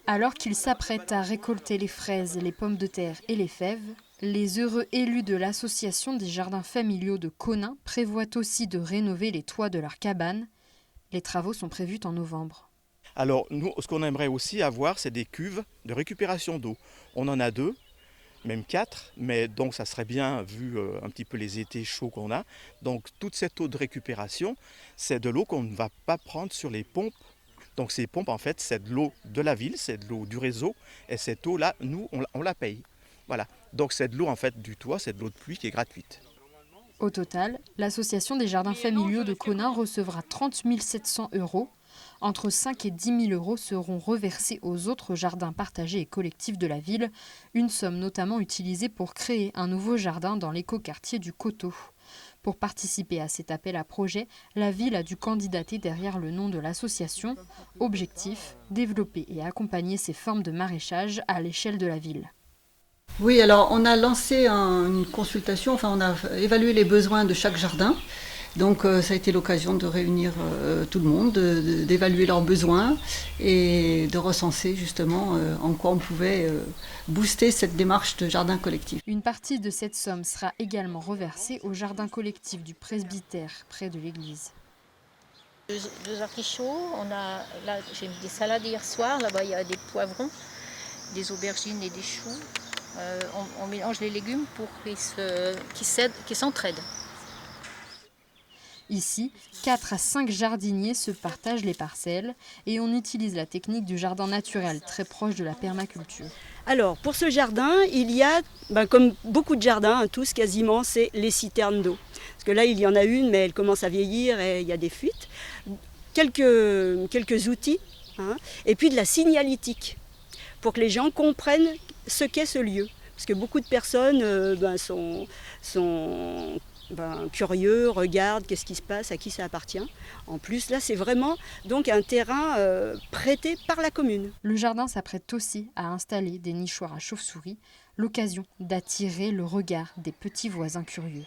Alors qu'ils s'apprêtent à récolter les fraises, les pommes de terre et les fèves, les heureux élus de l'association des jardins familiaux de Conin prévoient aussi de rénover les toits de leurs cabanes. Les travaux sont prévus en novembre. Alors nous, ce qu'on aimerait aussi avoir, c'est des cuves de récupération d'eau. On en a 2, même 4, mais donc ça serait bien vu un petit peu les étés chauds qu'on a. Donc toute cette eau de récupération, c'est de l'eau qu'on ne va pas prendre sur les pompes. Donc ces pompes, en fait, c'est de l'eau de la ville, c'est de l'eau du réseau, et cette eau-là, nous, on la paye. Voilà. Donc c'est de l'eau en fait du toit, c'est de l'eau de pluie qui est gratuite. Au total, l'association des jardins familiaux de Conin recevra 30 700 euros. Entre 5 et 10 000 euros seront reversés aux autres jardins partagés et collectifs de la ville, une somme notamment utilisée pour créer un nouveau jardin dans l'écoquartier du Coteau. Pour participer à cet appel à projet, la ville a dû candidater derrière le nom de l'association. Objectif, développer et accompagner ces formes de maraîchage à l'échelle de la ville. Oui, alors on a lancé une consultation, enfin on a évalué les besoins de chaque jardin. Donc ça a été l'occasion de réunir tout le monde, d'évaluer leurs besoins et de recenser justement en quoi on pouvait booster cette démarche de jardin collectif. Une partie de cette somme sera également reversée au jardin collectif du presbytère près de l'église. Deux artichauts, là j'ai mis des salades hier soir, là-bas il y a des poivrons, des aubergines et des choux. On mélange les légumes pour qu'ils s'entraident. Ici, 4 à 5 jardiniers se partagent les parcelles et on utilise la technique du jardin naturel, très proche de la permaculture. Alors, pour ce jardin, il y a, comme beaucoup de jardins, tous quasiment, c'est les citernes d'eau. Parce que là, il y en a une, mais elle commence à vieillir et il y a des fuites. Quelques outils, et puis de la signalétique, pour que les gens comprennent ce qu'est ce lieu. Parce que beaucoup de personnes sont curieux, regardent qu'est-ce qui se passe, à qui ça appartient. En plus, là, c'est vraiment donc un terrain prêté par la commune. Le jardin s'apprête aussi à installer des nichoirs à chauves-souris, l'occasion d'attirer le regard des petits voisins curieux.